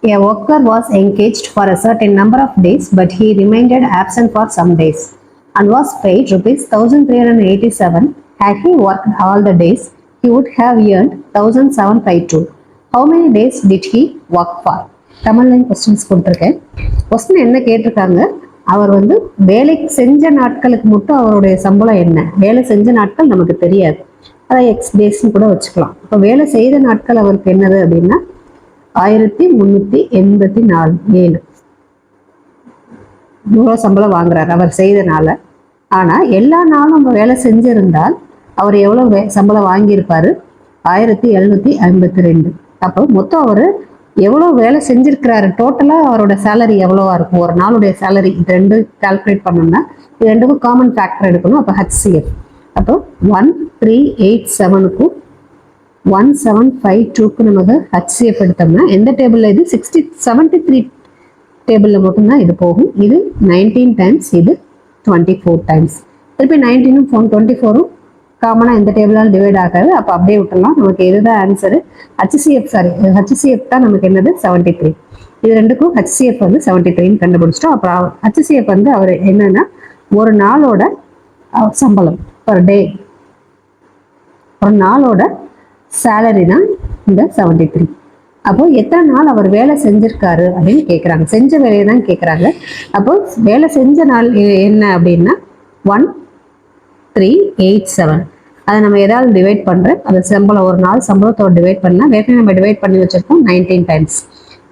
A worker was engaged for a certain number of days, but he remained absent for some days and was paid rupees 1387. Had he worked all the days, he would have earned 1752. How many days did he work for? தமிழ்லைன் questions கொடுத்துருக்கேன். Question என்ன கேட்டிருக்காங்க, அவர் வந்து வேலை செஞ்ச நாட்களுக்கு மட்டும் அவருடைய சம்பளம் என்ன, வேலை செஞ்ச நாட்கள் நமக்கு தெரியாது, அதை எக்ஸ் டேஸ்ன்னு கூட வச்சுக்கலாம். இப்போ வேலை செய்த நாட்கள் அவருக்கு என்னது அப்படின்னா 1387 இவ்வளோ சம்பளம் வாங்குறாரு அவர் செய்தனால. ஆனால் எல்லா நாளும் நம்ம வேலை செஞ்சிருந்தால் அவர் எவ்வளோ சம்பளம் வாங்கியிருப்பாரு, 1752. அப்போ மொத்தம் அவர் எவ்வளோ வேலை செஞ்சிருக்கிறாரு, டோட்டலாக அவரோட சேலரி எவ்வளோவா இருக்கும், ஒரு நாளுடைய சேலரி, இது ரெண்டு கால்குலேட் பண்ணோம்னா இது ரெண்டுக்கும் காமன் ஃபேக்டர் எடுக்கணும். அப்போ HCF, அப்போ 1387க்கும் 1752க்கு நமக்கு HCF எடுத்தோம்னா எந்த டேபிளில் இது 73 டேபிளில் மட்டும்தான் இது போகும். இது 19 டைம்ஸ், இது 24 டைம்ஸ். திருப்பி 19ம் 24ம் காமனாக எந்த டேபிளால் டிவைட் ஆகாது. அப்போ அப்படியே விட்டுலாம். நமக்கு இதுதான் ஆன்சரு. HCF தான் நமக்கு என்னது 73. இது ரெண்டுக்கும் HCF வந்து 73ன்னு கண்டுபிடிச்சிட்டோம். அப்புறம் HCF வந்து அவர் என்னன்னா ஒரு நாளோட சம்பளம், பர் டே, ஒரு நாளோட சேலரி தான் இந்த 73. அப்போ எத்தனை நாள் அவர் வேலை செஞ்சிருக்காரு அப்படின்னு கேட்குறாங்க, செஞ்ச வேலையை தான் கேட்குறாங்க. அப்போ வேலை செஞ்ச நாள் என்ன அப்படின்னா 1387. அதை நம்ம ஏதாவது டிவைட் பண்ணுறேன், அது சம்பளம், ஒரு நாள் சம்பளத்தோட டிவைட் பண்ணால் ஏற்கனவே நம்ம டிவைட் பண்ணி வச்சிருக்கோம் 19 டைம்ஸ்.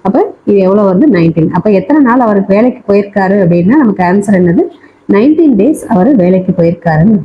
அப்போ இது எவ்வளோ வந்து 19. அப்போ எத்தனை நாள் அவர் வேலைக்கு போயிருக்காரு அப்படின்னா நமக்கு ஆன்சர் என்னது 19 டேஸ் அவர் வேலைக்கு போயிருக்காருன்னு.